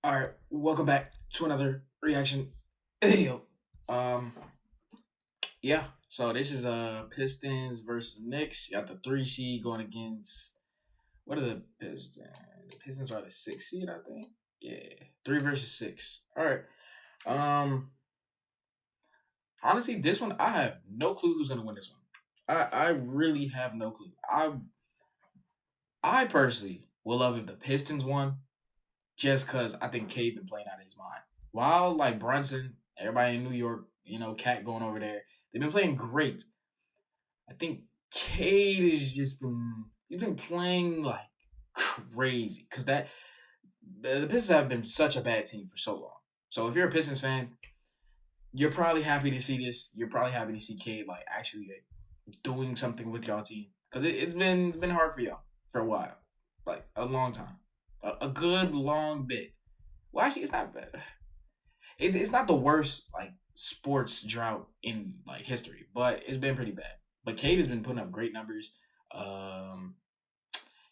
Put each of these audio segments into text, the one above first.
All right, welcome back to another reaction video. Um, yeah. So this is Pistons versus Knicks. You got the 3 seed going against what are the Pistons? The Pistons are the 6 seed, I think. Yeah, 3 versus 6. All right. Um, honestly, this one I have no clue who's gonna win this one. I really have no clue. I personally would love if the Pistons won, just because I think Cade been playing out of his mind. While like Brunson, everybody in New York, Cat going over there, they've been playing great. I think Cade has just been he's been playing like crazy because the Pistons have been such a bad team for so long. So if you're a Pistons fan, you're probably happy to see this. You're probably happy to see Cade like actually like, doing something with y'all team because it's been hard for y'all for a while, like a long time, a good long bit. Well, actually, it's not bad. It's not the worst like sports drought in like history, but it's been pretty bad. But Cade has been putting up great numbers. Um,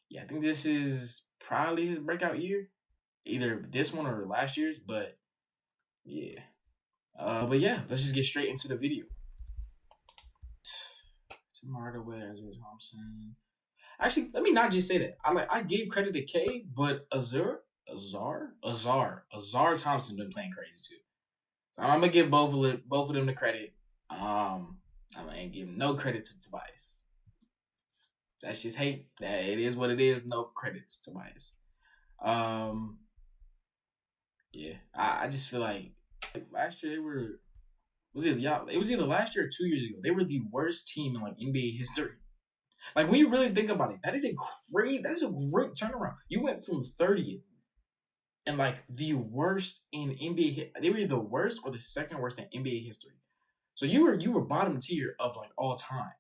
yeah, I think this is probably his breakout year, either this one or last year's. But yeah, but yeah, let's just get straight into the video. Tomorrow Ezra Thompson. Actually, let me not just say that. I gave credit to Cade, but Azar Thompson's been playing crazy too. So I'm gonna give both of them the credit. I'm gonna give no credit to Tobias. That's just hate. That it is what it is. No credits to Tobias. Um, yeah, I just feel like last year they were it was either last year or 2 years ago. They were the worst team in like NBA history. Like when you really think about it, that is a great turnaround. You went from 30th and like the worst in NBA. They were either the worst or the second worst in NBA history. So you were bottom tier of like all time,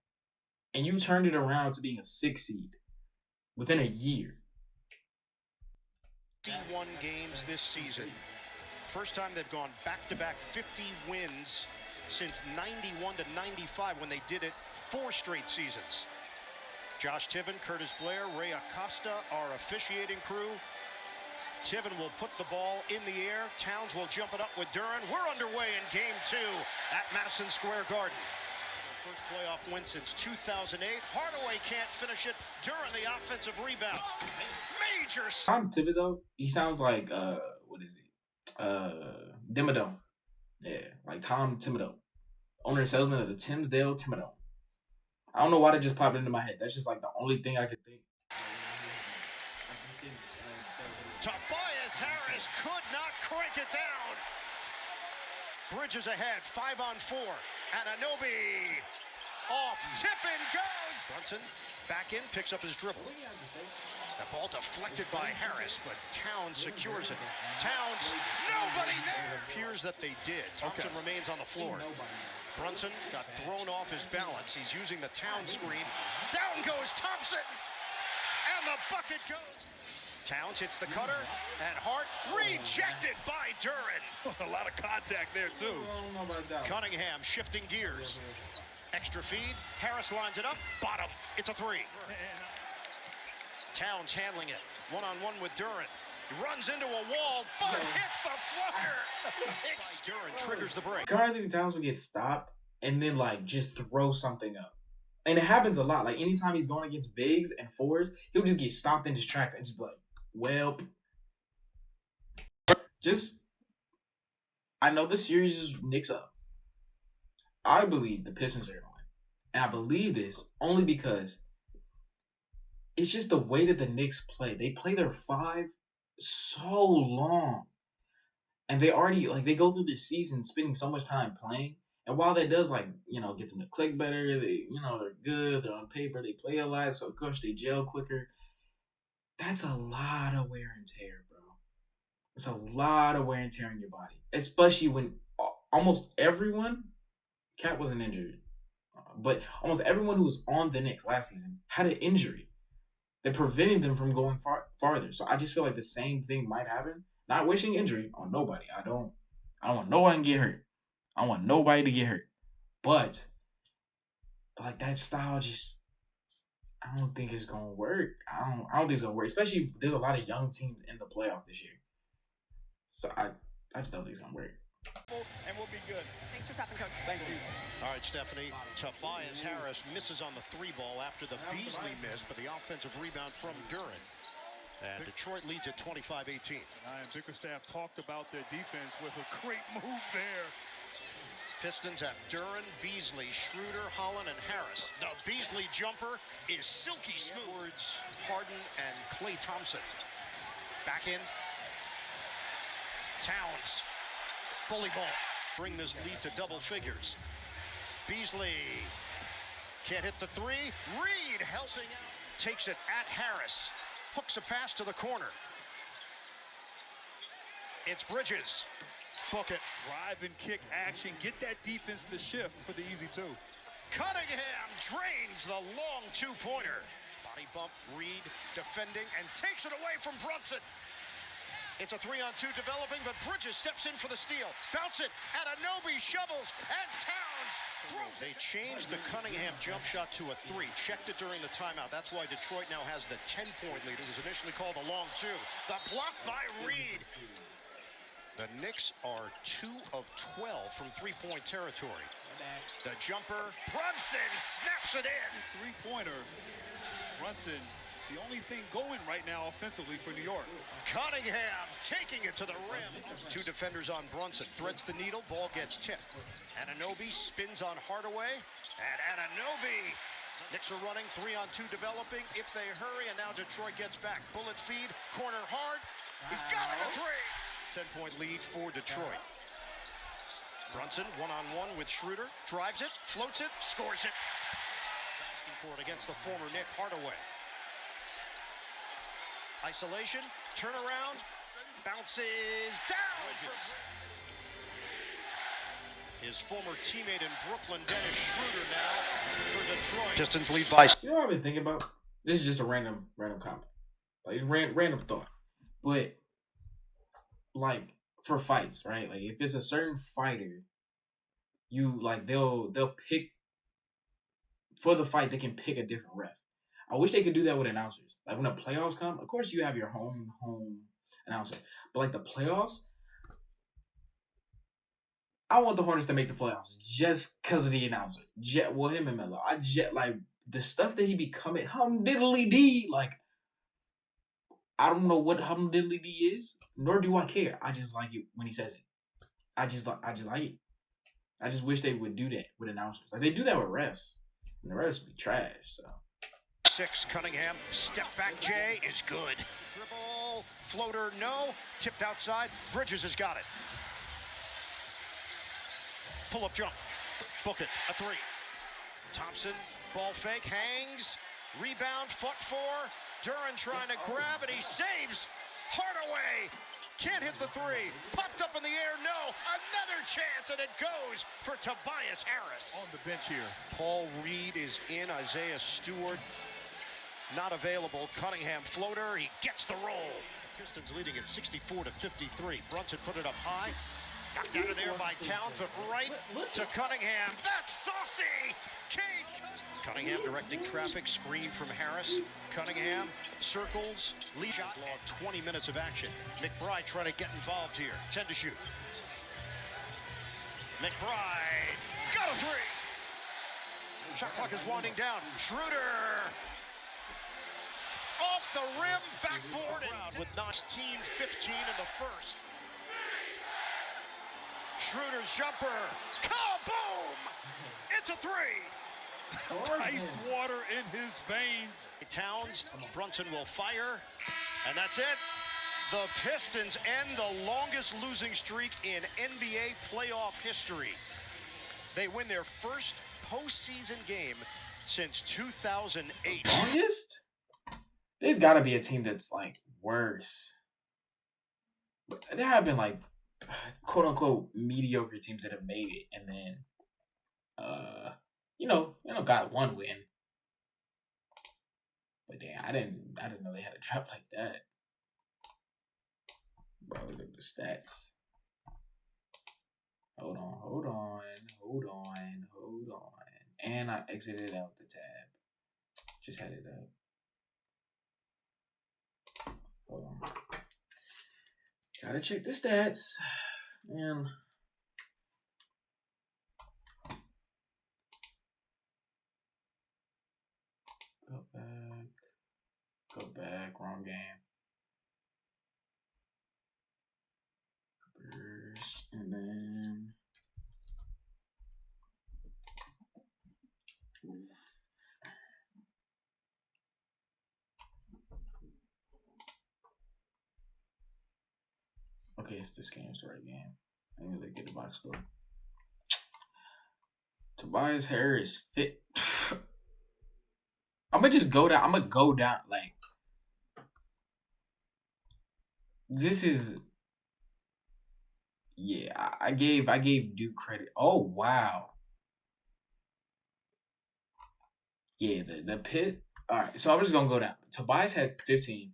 and you turned it around to being a 6 seed within a year. 51 games this season. First time they've gone back-to-back 50 wins since 91 to 95 when they did it 4 straight seasons. Josh Tiven, Curtis Blair, Ray Acosta, our officiating crew. Tiven will put the ball in the air. Towns will jump it up with Duren. We're underway in Game 2 at Madison Square Garden. First playoff win since 2008. Hardaway can't finish it. Duren the offensive rebound. Major. Tom Thibodeau, he sounds like what is it? Dimmadome. Yeah, like Tom Thibodeau, owner and salesman of the Timsdale Timidome. I don't know why that just popped into my head. That's just like the only thing I could think. Tobias Harris could not crank it down. Bridges ahead, 5 on 4. Anunoby off, tip in goes. Brunson back in, picks up his dribble. That ball deflected by Harris, but Towns secures it. Towns, nobody there. Appears that they did. Thompson remains on the floor. Brunson got thrown off his balance. He's using the Towns screen. Down goes Thompson, and the bucket goes. Towns hits the cutter, and Hart rejected by Duren. A lot of contact there, too. Cunningham shifting gears. Extra feed. Harris lines it up. Bottom. It's a 3. Towns handling it. One-on-one with Duren. He runs into a wall, but hits the floater. Duren triggers the break. Currently, Towns will get stopped and then like just throw something up. And it happens a lot. Like anytime he's going against bigs and fours, he'll just get stopped in his tracks and just be like, well, just I know the series is Knicks up. I believe the Pistons are going to win. And I believe this only because it's just the way that the Knicks play. They play their 5 so long. And they already like they go through this season spending so much time playing. And while that does like, get them to click better, they're good, they're on paper, they play a lot, so of course they gel quicker. That's a lot of wear and tear, bro. It's a lot of wear and tear in your body. Especially when almost everyone, Cat wasn't injured, but almost everyone who was on the Knicks last season had an injury that prevented them from going farther. So I just feel like the same thing might happen. Not wishing injury on nobody. I don't want no one to get hurt. I don't want nobody to get hurt. But like that style just I don't think it's gonna work. I don't think it's gonna work. Especially there's a lot of young teams in the playoffs this year. So I just don't think it's gonna work. And we'll be good. Thanks for stopping, Coach. Thank you. All right, Stephanie. Tobias Harris misses on the 3-ball after the Beasley miss, but the offensive rebound from Duran. And Detroit leads at 25-18. And Bickerstaff talked about their defense with a great move there. Pistons have Duran, Beasley, Schroeder, Holland, and Harris. The Beasley jumper is silky smooth. Harden and Klay Thompson. Back in. Towns. Bully ball. Bring this lead to double figures. Beasley can't hit the 3. Reed helping out. Takes it at Harris. Hooks a pass to the corner. It's Bridges. Book it. Drive and kick action. Get that defense to shift for the easy 2. Cunningham drains the long 2-pointer. Body bump, Reed defending and takes it away from Brunson. It's a 3-on-2 developing, but Bridges steps in for the steal. Bounce it, Anunoby shovels, and Towns throws it. They changed the Cunningham jump shot to a 3. Checked it during the timeout. That's why Detroit now has the 10-point lead. It was initially called a long 2. The block by Reed. The Knicks are 2 of 12 from 3-point territory. The jumper, Brunson snaps it in. 3-pointer. Brunson, the only thing going right now offensively for New York. Cunningham taking it to the rim. 2 defenders on Brunson. Threads the needle, ball gets tipped. Anunoby spins on Hardaway. And Anunoby. Knicks are running 3-on-2 developing if they hurry. And now Detroit gets back. Bullet feed, corner hard. He's got it, a 3. 10-point lead for Detroit. Brunson, one-on-one with Schroeder. Drives it, floats it, scores it. Asking for it against the former Nick Hardaway. Isolation, turnaround, bounces down. His former teammate in Brooklyn, Dennis Schroeder, now for Detroit. Pistons lead by. You know what I've been thinking about? This is just a random comment. Like, it's random thought. But, like, for fights, right? Like, if it's a certain fighter, you, like, they'll pick, for the fight, they can pick a different ref. I wish they could do that with announcers. Like, when the playoffs come, of course you have your home announcer. But, like, the playoffs, I want the Hornets to make the playoffs just because of the announcer. Him and Melo. Like, the stuff that he be coming, hum diddly dee. Like, I don't know what hum diddly dee is, nor do I care. I just like it when he says it. I just like it. I just wish they would do that with announcers. Like, they do that with refs. And the refs be trash, so. 6, Cunningham, step back J is good. Dribble, floater, no. Tipped outside, Bridges has got it. Pull-up jump, book it, a 3. Thompson, ball fake, hangs, rebound, foot 4. Duran trying to grab it, he saves. Hardaway, can't hit the 3. Popped up in the air, no. Another chance, and it goes for Tobias Harris. On the bench here. Paul Reed is in, Isaiah Stewart not available. Cunningham floater, he gets the roll. Pistons leading at 64-53. Brunson put it up high. Knocked out of there by Towns, but right to Cunningham. That's saucy! Cade Cunningham directing traffic, screen from Harris. Cunningham circles, lead shot. Logged 20 minutes of action. McBride trying to get involved here. 10 to shoot. McBride got a 3. Shot clock is winding down. Schroeder off the rim, backboard, and with 16-15 in the first. Schroeder's jumper, kaboom! It's a 3. Ice water in his veins. Towns, Brunson will fire, and that's it. The Pistons end the longest losing streak in NBA playoff history. They win their first postseason game since 2008. Longest? There's got to be a team that's, like, worse. There have been, like, quote-unquote mediocre teams that have made it, and then, got one win. But damn, I didn't know they had a drop like that. Bro, look at the stats. Hold on. And I exited out the tab. Just had it up. Hold on. Gotta check the stats. Man. Go back, wrong game. And then okay, it's this game's the right game. I need to get the box score. Tobias Harris fit. I'm gonna just go down. I'm gonna go down. Like, this is. Yeah, I gave Duke credit. Oh wow. Yeah, the pit. All right, so I'm just gonna go down. Tobias had 15.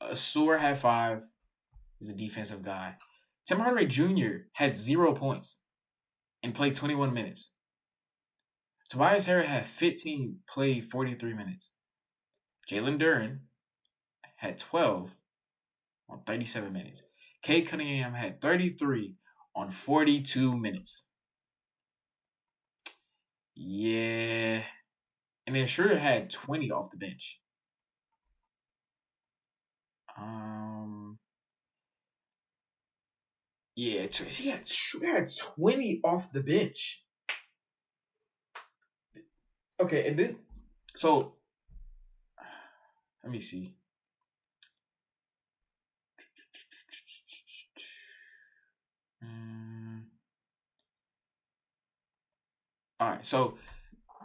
Asur had 5. He's a defensive guy. Tim Hardaway Jr. had 0 points and played 21 minutes. Tobias Harris had 15, played 43 minutes. Jalen Duren had 12 on 37 minutes. Cade Cunningham had 33 on 42 minutes. Yeah. And then Schroeder had 20 off the bench. Yeah, he had 20 off the bench. Okay, and this, so let me see. All right, so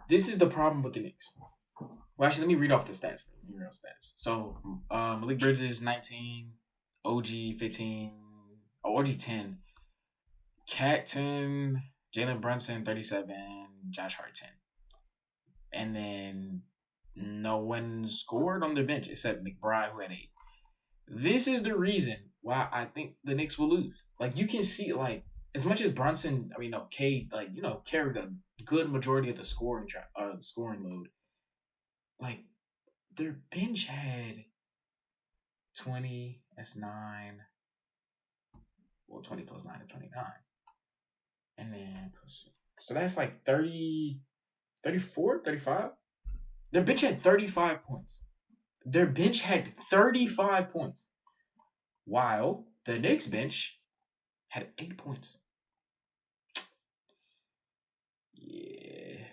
this is the problem with the Knicks. Well, actually, let me read off the stats. Real stats. So, Malik Bridges 19, OG 15, OG 10, Cat 10, Jalen Brunson 37, Josh Hart 10, and then no one scored on their bench except McBride, who had 8. This is the reason why I think the Knicks will lose. Like, you can see, like, as much as Brunson, Cade, like, carried a good majority of the scoring load. Like, their bench had 20, that's 9. Well, 20 plus 9 is 29. And then, so that's like 30, 34, 35? Their bench had 35 points. Their bench had 35 points. While the Knicks bench had 8 points. Yeah.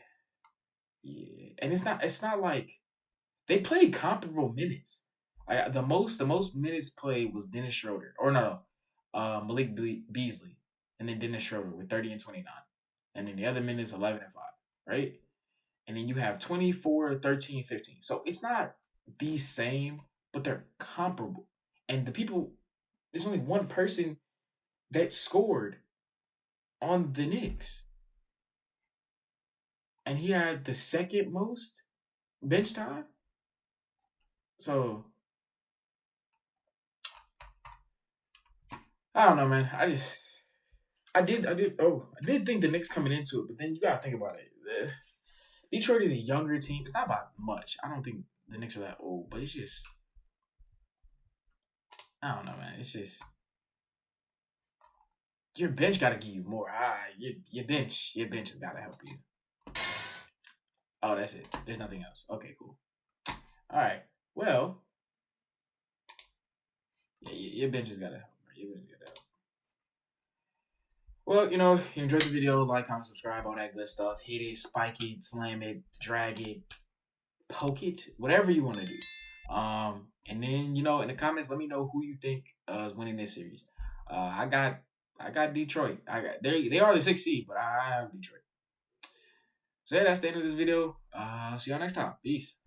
And it's not like they played comparable minutes. The most minutes played was Dennis Schroeder. Or no. Malik Beasley. And then Dennis Schroeder with 30 and 29. And then the other minutes 11 and 5, right? And then you have 24, 13, 15. So it's not the same, but they're comparable. And there's only one person that scored on the Knicks. And he had the second most bench time. So, I don't know, man. I did think the Knicks coming into it, but then you gotta think about it. Detroit is a younger team. It's not by much. I don't think the Knicks are that old, but it's just, I don't know, man. It's just, your bench gotta give you more. Your bench has gotta help you. Oh, that's it. There's nothing else. Okay, cool. All right. Well, yeah, your bench has gotta help. Your bench gotta help. Well, you enjoyed the video, like, comment, subscribe, all that good stuff. Hit it, spike it, slam it, drag it, poke it, whatever you want to do. And then, in the comments, let me know who you think is winning this series. I got Detroit. They are the 6th seed, but I have Detroit. So yeah, that's the end of this video. See y'all next time. Peace.